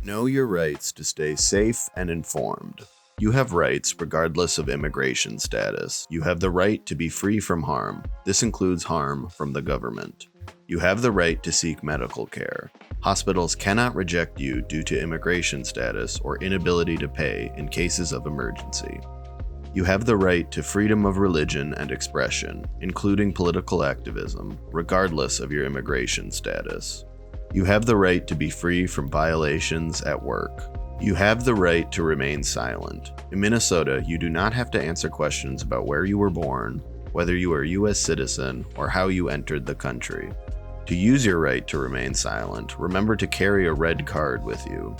Know your rights to stay safe and informed. You have rights regardless of immigration status. You have the right to be free from harm. This includes harm from the government. You have the right to seek medical care. Hospitals cannot reject you due to immigration status or inability to pay in cases of emergency. You have the right to freedom of religion and expression, including political activism, regardless of your immigration status. You have the right to be free from violations at work. You have the right to remain silent. In Minnesota, you do not have to answer questions about where you were born, whether you are a U.S. citizen, or how you entered the country. To use your right to remain silent, remember to carry a red card with you.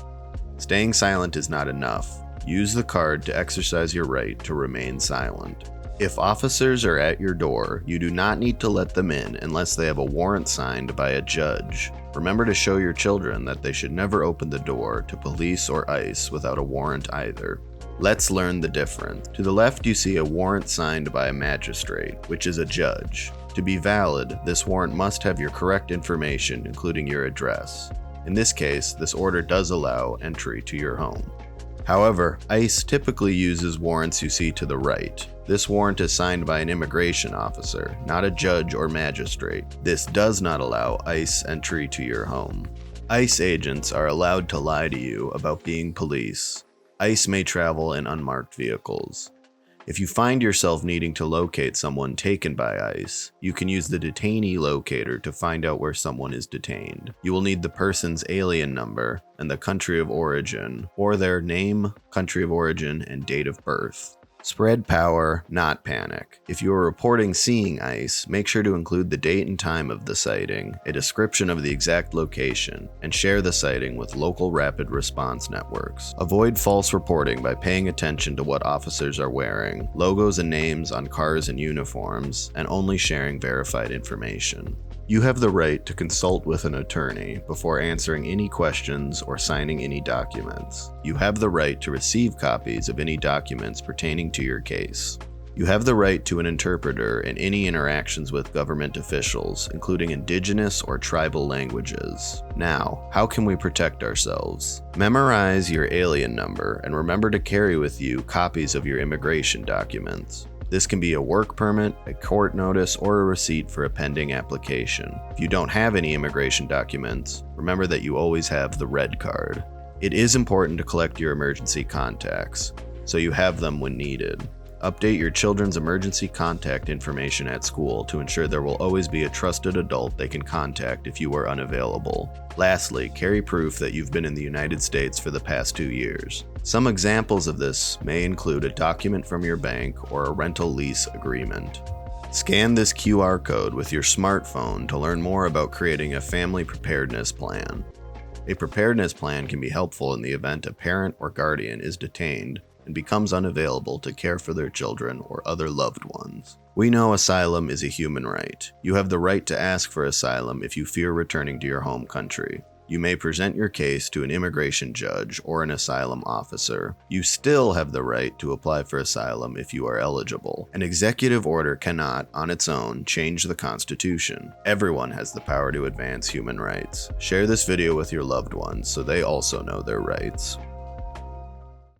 Staying silent is not enough. Use the card to exercise your right to remain silent. If officers are at your door, you do not need to let them in unless they have a warrant signed by a judge. Remember to show your children that they should never open the door to police or ICE without a warrant either. Let's learn the difference. To the left, you see a warrant signed by a magistrate, which is a judge. To be valid, this warrant must have your correct information, including your address. In this case, this order does allow entry to your home. However, ICE typically uses warrants you see to the right. This warrant is signed by an immigration officer, not a judge or magistrate. This does not allow ICE entry to your home. ICE agents are allowed to lie to you about being police. ICE may travel in unmarked vehicles. If you find yourself needing to locate someone taken by ICE, you can use the detainee locator to find out where someone is detained. You will need the person's alien number and the country of origin, or their name, country of origin, and date of birth. Spread power, not panic. If you are reporting seeing ICE, make sure to include the date and time of the sighting, a description of the exact location, and share the sighting with local rapid response networks. Avoid false reporting by paying attention to what officers are wearing, logos and names on cars and uniforms, and only sharing verified information. You have the right to consult with an attorney before answering any questions or signing any documents. You have the right to receive copies of any documents pertaining to your case. You have the right to an interpreter in any interactions with government officials, including indigenous or tribal languages. Now, how can we protect ourselves? Memorize your alien number and remember to carry with you copies of your immigration documents. This can be a work permit, a court notice, or a receipt for a pending application. If you don't have any immigration documents, remember that you always have the red card. It is important to collect your emergency contacts, so you have them when needed. Update your children's emergency contact information at school to ensure there will always be a trusted adult they can contact if you are unavailable. Lastly, carry proof that you've been in the United States for the past 2 years. Some examples of this may include a document from your bank or a rental lease agreement. Scan this QR code with your smartphone to learn more about creating a family preparedness plan. A preparedness plan can be helpful in the event a parent or guardian is detained and becomes unavailable to care for their children or other loved ones. We know asylum is a human right. You have the right to ask for asylum if you fear returning to your home country. You may present your case to an immigration judge or an asylum officer. You still have the right to apply for asylum if you are eligible. An executive order cannot, on its own, change the Constitution. Everyone has the power to advance human rights. Share this video with your loved ones so they also know their rights.